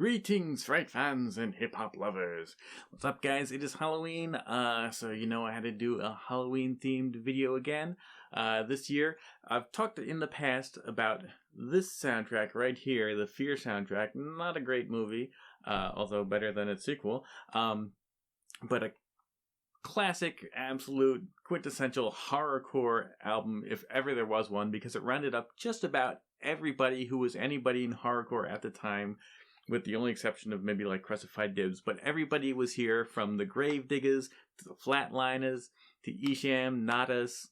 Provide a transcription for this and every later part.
Greetings, Fright fans and hip-hop lovers. What's up, guys? It is Halloween, so I had to do a Halloween-themed video again this year. I've talked in the past about this soundtrack right here, the Fear soundtrack. Not a great movie, although better than its sequel, but a classic, absolute, quintessential horrorcore album, if ever there was one, because it rounded up just about everybody who was anybody in horrorcore at the time, with the only exception of maybe like Crucified Dibs. But everybody was here, from the Gravediggers to the Flatliners to Isham, Nadas,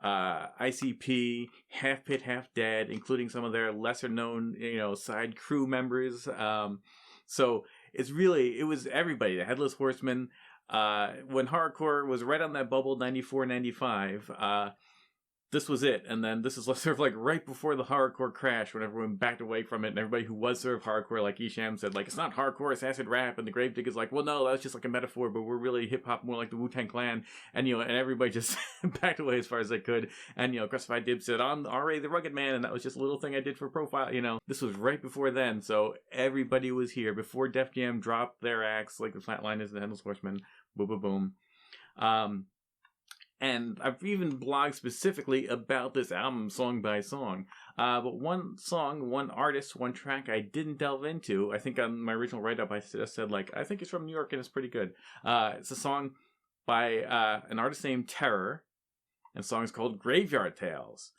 ICP, Half Pit, Half Dead, including some of their lesser known, side crew members. So it was everybody. The Headless Horseman. When horrorcore was right on that bubble, 94, 95, this was it. And then this is sort of like right before the horrorcore crash, when everyone backed away from it, and everybody who was sort of hardcore, like Isham, said, like, it's not hardcore, it's acid rap. And the Gravedigger's like, well, no, that's just like a metaphor, but we're really hip-hop, more like the Wu-Tang Clan. And, and everybody just backed away as far as they could. And, Crucified Dibs said, I'm R.A. the Rugged Man, and that was just a little thing I did for profile. This was right before then, so everybody was here. Before Def Jam dropped their acts, like the Flatliners and the Headless Horseman. Boom, boom, boom. And I've even blogged specifically about this album, song by song. But one song, one artist, one track I didn't delve into. I think on my original write-up I just said, I think it's from New York and it's pretty good. It's a song by an artist named Terror, and the song is called Graveyard Tales.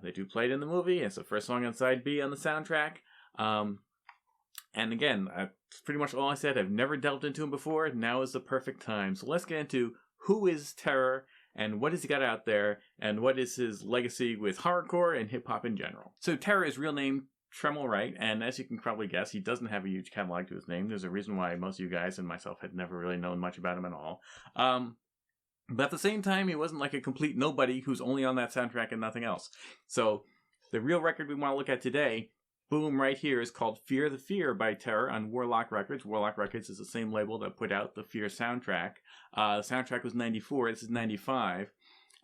They do play it in the movie. It's the first song on side B on the soundtrack. And again, that's pretty much all I said. I've never delved into him before. Now is the perfect time. So let's get into who is Terror, and what has he got out there, and what is his legacy with horrorcore and hip-hop in general. So Terror is real name Tremel Wright, and as you can probably guess, he doesn't have a huge catalog to his name. There's a reason why most of you guys and myself had never really known much about him at all. But at the same time, he wasn't like a complete nobody who's only on that soundtrack and nothing else. So the real record we want to look at today, boom, right here, is called Fear the Fear by Terror on Warlock Records. Warlock Records is the same label that put out the Fear soundtrack. The soundtrack was 94, this is 95.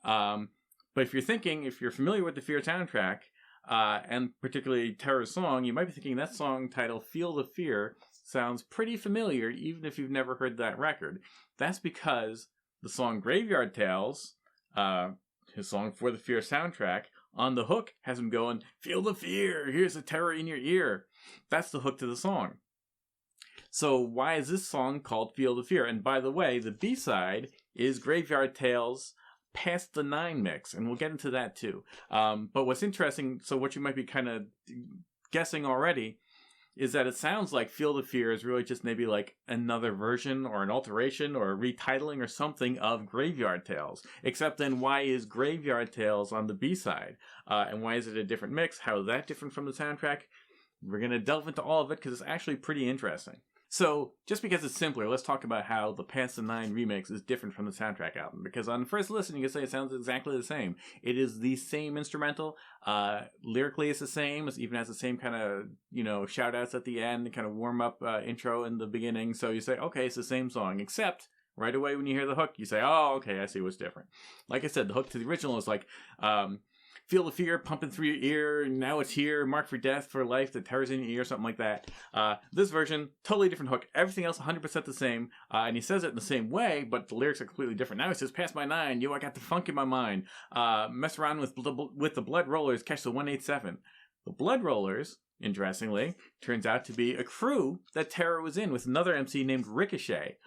But if you're familiar with the Fear soundtrack, and particularly Terror's song, you might be thinking that song title, Feel the Fear, sounds pretty familiar, even if you've never heard that record. That's because the song Graveyard Tales, his song for the Fear soundtrack, on the hook has him going, feel the fear, here's the terror in your ear. That's the hook to the song. So why is this song called Feel the Fear? And by the way, the B-side is Graveyard Tales' Past the Nine mix, and we'll get into that too. But what's interesting, so what you might be kind of guessing already, is that it sounds like Feel the Fear is really just maybe like another version or an alteration or a retitling or something of Graveyard Tales. Except then, why is Graveyard Tales on the B-side? And why is it a different mix? How is that different from the soundtrack? We're going to delve into all of it because it's actually pretty interesting. So, just because it's simpler, let's talk about how the Past the Nine remix is different from the soundtrack album. Because on first listen, you can say it sounds exactly the same. It is the same instrumental. Lyrically, it's the same. It even has the same kind of, shout-outs at the end, kind of warm-up intro in the beginning. So you say, okay, it's the same song. Except, right away when you hear the hook, you say, oh, okay, I see what's different. Like I said, the hook to the original is like, feel the fear pumping through your ear, now it's here, marked for death, for life, the terror's in your ear, something like that. This version, totally different hook, everything else 100% the same, and he says it in the same way, but the lyrics are completely different. Now he says, past my nine, I got the funk in my mind, mess around with the Blood Rollers, catch the 187. The Blood Rollers, interestingly, turns out to be a crew that Terror was in with another MC named Ricochet.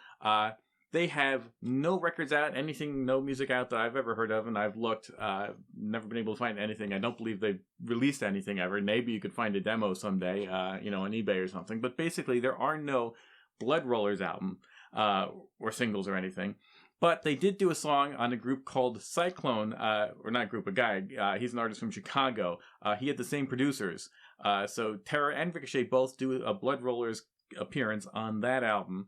They have no records out, no music out that I've ever heard of, and I've looked, never been able to find anything. I don't believe they've released anything ever. Maybe you could find a demo someday, on eBay or something. But basically, there are no Blood Rollers album, or singles or anything. But they did do a song on a group called Cyclone, or not a group, a guy. He's an artist from Chicago. He had the same producers. So Terror and Ricochet both do a Blood Rollers appearance on that album.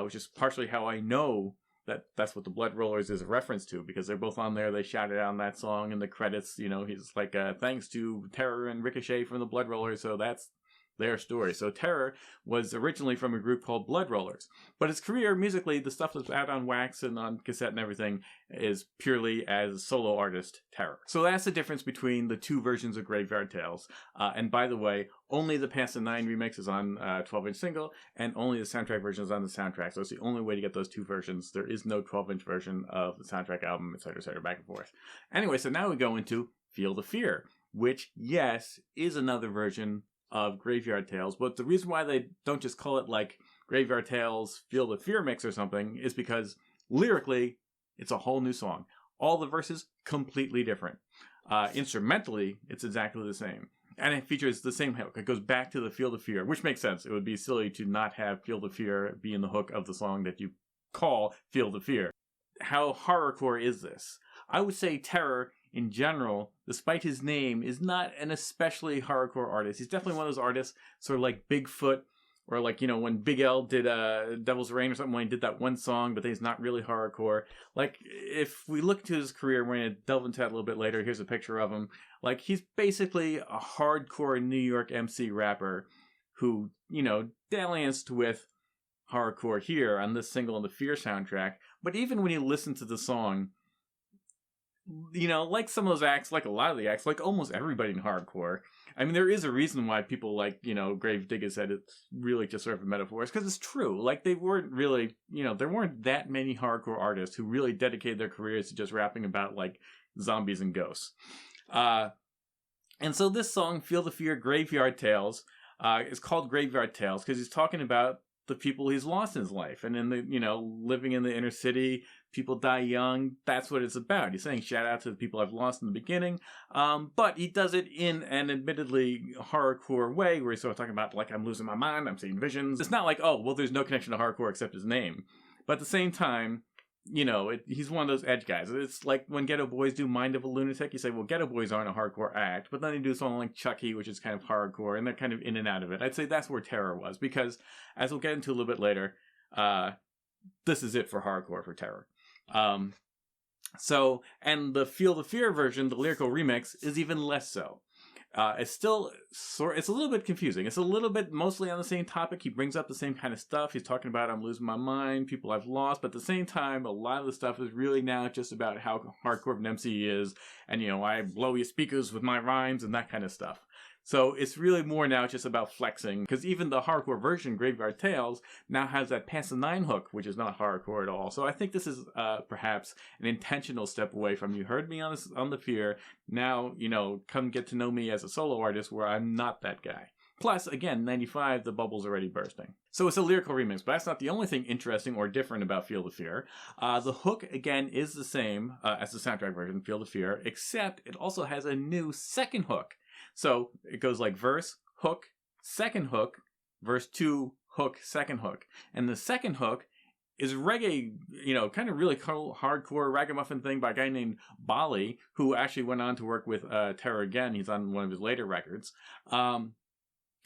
Which is partially how I know that that's what the Blood Rollers is a reference to, because they're both on there. They shouted out on that song in the credits. He's like, thanks to Terror and Ricochet from the Blood Rollers. So that's their story. So Terror was originally from a group called Blood Rollers, but his career musically, the stuff that's out on wax and on cassette and everything, is purely as solo artist Terror. So that's the difference between the two versions of Graveyard Tales. And by the way, only the Panzer 9 remix is on 12-inch single, and only the soundtrack version is on the soundtrack. So it's the only way to get those two versions. There is no 12-inch version of the soundtrack album, etc., back and forth. Anyway, so now we go into Feel the Fear, which, yes, is another version of Graveyard Tales, but the reason why they don't just call it like Graveyard Tales Feel the Fear mix or something is because lyrically it's a whole new song. All the verses completely different. Instrumentally, it's exactly the same. And it features the same hook. It goes back to the Feel the Fear, which makes sense. It would be silly to not have Feel the Fear be in the hook of the song that you call Feel the Fear. How horrorcore is this? I would say Terror, in general, despite his name, is not an especially hardcore artist. He's definitely one of those artists, sort of like Bigfoot, or like, you know, when Big L did Devil's Rain or something, when he did that one song, but then he's not really hardcore. Like, if we look to his career, we're going to delve into that a little bit later. Here's a picture of him. Like, he's basically a hardcore New York MC rapper who, you know, dallianced with hardcore here on this single on the Fear soundtrack. But even when you listen to the song, you know, like some of those acts, like a lot of the acts, like almost everybody in hardcore, I mean, there is a reason why people like, you know, Gravedigger said it's really just sort of a metaphor. It's because it's true. Like, they weren't really, you know, there weren't that many hardcore artists who really dedicated their careers to just rapping about, like, zombies and ghosts. And so this song, Feel the Fear, Graveyard Tales, is called Graveyard Tales because he's talking about the people he's lost in his life. And in the, you know, living in the inner city, people die young. That's what it's about. He's saying shout out to the people I've lost in the beginning. But he does it in an admittedly horrorcore way where he's sort of talking about, like, I'm losing my mind, I'm seeing visions. It's not like, oh, well, there's no connection to hardcore except his name. But at the same time, you know, he's one of those edge guys. It's like when Ghetto Boys do Mind of a Lunatic, you say, well, Ghetto Boys aren't a hardcore act, but then they do something like Chucky, which is kind of hardcore, and they're kind of in and out of it. I'd say that's where Terror was, because, as we'll get into a little bit later, this is it for hardcore for Terror. So, and the Feel the Fear version, the lyrical remix, is even less so. It's still it's a little bit confusing. It's a little bit mostly on the same topic. He brings up the same kind of stuff. He's talking about I'm losing my mind, people I've lost, but at the same time, a lot of the stuff is really now just about how hardcore of an MC he is, and, you know, I blow your speakers with my rhymes and that kind of stuff. So it's really more now just about flexing, because even the hardcore version, Graveyard Tales, now has that Panzer 9 hook, which is not hardcore at all. So I think this is perhaps an intentional step away from you heard me on the Fear. Now, you know, come get to know me as a solo artist where I'm not that guy. Plus, again, 95, the bubble's already bursting. So it's a lyrical remix, but that's not the only thing interesting or different about Feel the Fear. The hook, again, is the same as the soundtrack version, Feel the Fear, except it also has a new second hook. So it goes like verse, hook, second hook, verse 2, hook, second hook. And the second hook is reggae, you know, kind of really cool, hardcore ragamuffin thing by a guy named Bali, who actually went on to work with Terror again. He's on one of his later records.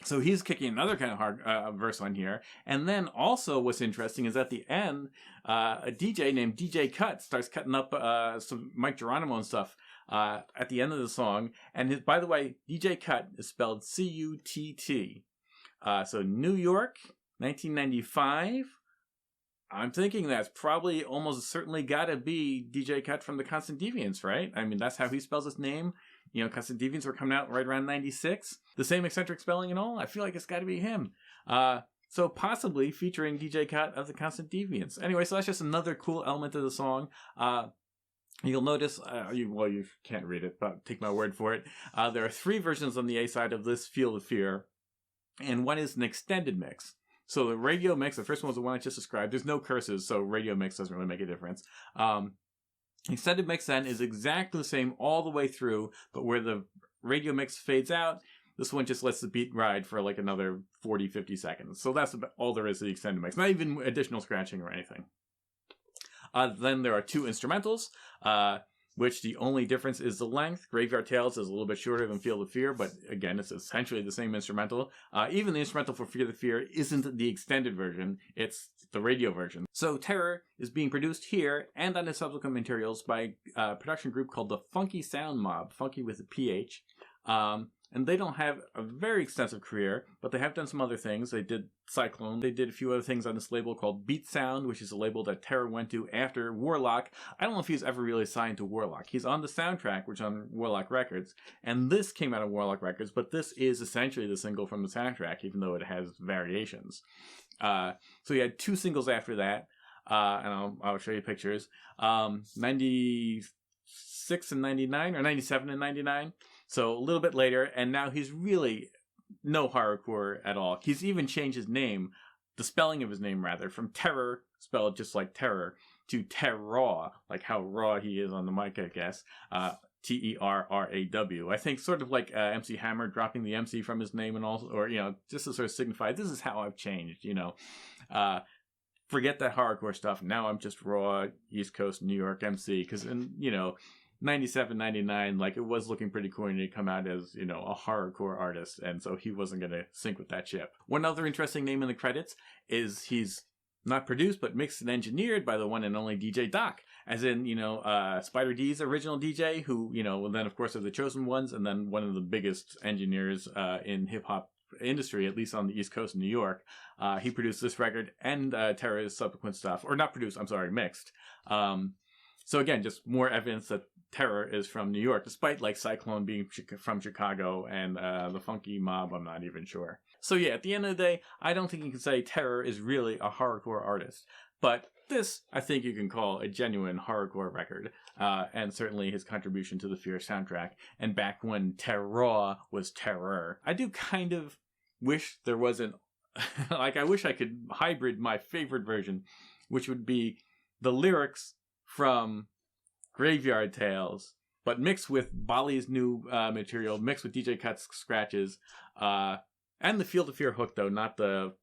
So he's kicking another kind of hard verse on here. And then also what's interesting is at the end, a DJ named DJ Cut starts cutting up some Mike Geronimo and stuff at the end of the song. And by the way, DJ Cut is spelled C-U-T-T. So New York, 1995. I'm thinking that's probably almost certainly got to be DJ Cut from the Constant Deviants, right? I mean, that's how he spells his name. You know, Constant Deviants were coming out right around 96. The same eccentric spelling and all. I feel like it's got to be him. So possibly featuring DJ Cut of the Constant Deviants. Anyway, so that's just another cool element of the song. You'll notice, you can't read it, but take my word for it. There are 3 versions on the A side of this Feel the Fear, and one is an extended mix. So the radio mix, the first one was the one I just described. There's no curses, so radio mix doesn't really make a difference. Extended mix then is exactly the same all the way through, but where the radio mix fades out, this one just lets the beat ride for like another 40, 50 seconds. So that's about all there is to the extended mix. Not even additional scratching or anything. Then there are 2 instrumentals, which the only difference is the length. Graveyard Tales is a little bit shorter than Feel the Fear, but again, it's essentially the same instrumental. Even the instrumental for Fear the Fear isn't the extended version, it's the radio version. So Terror is being produced here and on his subsequent materials by a production group called the Funky Sound Mob, funky with a PH. And they don't have a very extensive career, but they have done some other things. They did Cyclone. They did a few other things on this label called Beat Sound, which is a label that Terror went to after Warlock. I don't know if he's ever really signed to Warlock. He's on the soundtrack, which is on Warlock Records, and this came out of Warlock Records, but this is essentially the single from the soundtrack, even though it has variations. So he had 2 singles after that, and I'll show you pictures. 96 and 99, or 97 and 99. So a little bit later, and now he's really no horrorcore at all. He's even changed his name, the spelling of his name rather, from Terror, spelled just like terror, to Terraw, like how raw he is on the mic, I guess. Terraw. I think sort of like MC Hammer dropping the MC from his name and all, or, you know, just to sort of signify, this is how I've changed, you know. Forget that hardcore stuff. Now I'm just raw East Coast New York MC, because, you know, 97, 99, like, it was looking pretty corny to come out as, you know, a horrorcore artist, and so he wasn't going to sync with that ship. One other interesting name in the credits is he's not produced, but mixed and engineered by the one and only DJ Doc, as in, you know, Spider D's original DJ, who, you know, then, of course, are the Chosen Ones, and then one of the biggest engineers in hip-hop industry, at least on the East Coast of New York. He produced this record and Terror's subsequent stuff, or not produced, I'm sorry, mixed. So again, just more evidence that Terror is from New York, despite like Cyclone being from Chicago and the Funky Mob, I'm not even sure. So yeah, at the end of the day, I don't think you can say Terror is really a horrorcore artist. But this, I think you can call a genuine horrorcore record, and certainly his contribution to the Fear soundtrack, and back when Terror was Terror. I do kind of wish there wasn't, like, I wish I could hybrid my favorite version, which would be the lyrics from Graveyard Tales, but mixed with Bali's new material, mixed with DJ Cut's scratches, and the Field of Fear hook, though, not the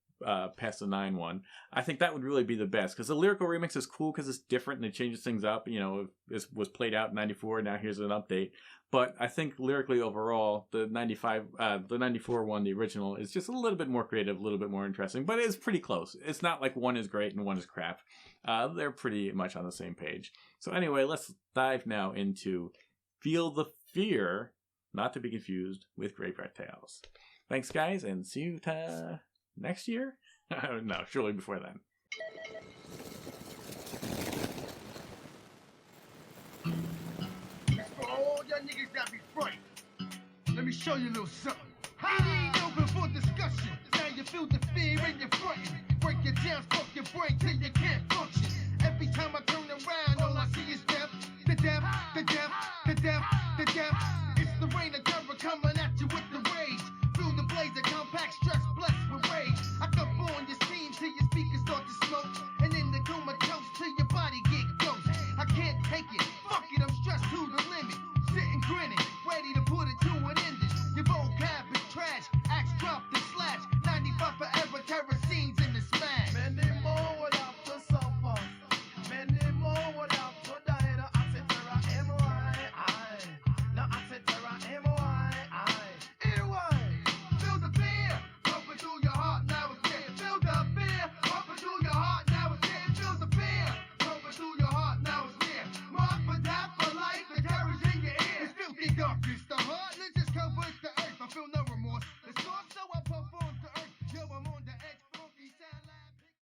Past the 9 one. I think that would really be the best, because the lyrical remix is cool because it's different and it changes things up. You know, it was played out in 94, now here's an update. But I think lyrically overall, the 94 one, the original, is just a little bit more creative, a little bit more interesting, but it's pretty close. It's not like one is great and one is crap. They're pretty much on the same page. So anyway, let's dive now into Feel the Fear, not to be confused with Graveyard Tales. Thanks, guys, and see you next year? No, surely before then. For all y'all niggas that be frightened, let me show you a little something. It ain't open for discussion. Now you feel the fear and you're frightened. Break your down, fuck your brain till you can't function. Every time I turn around, all I see is death. The death, the death, the death, the death. It's the rain of terror coming at you with the rage. Feel the blaze of compact stress blessed with rage. I come on your steam till your speakers start to smoke. And in the comatose till your body get ghost. I can't take it, fuck it, I'm stressed to the limit. Sitting grinning, ready to put it to an end. Your vocab is trash, axe dropped and slash. 95 forever, terror scenes in the smash. Many more without the suffer. Many more without the die. I said terror, M-O-I-I. Now I said terror, M-O-I-I. Anyway, feel the fear pumping through your heart, now it's there. Feel the fear pumping through your heart, now it's there. Feel the fear pumping through your heart, now it's there. Mark for death, for life, the terror's in your ear. It's filthy darkness.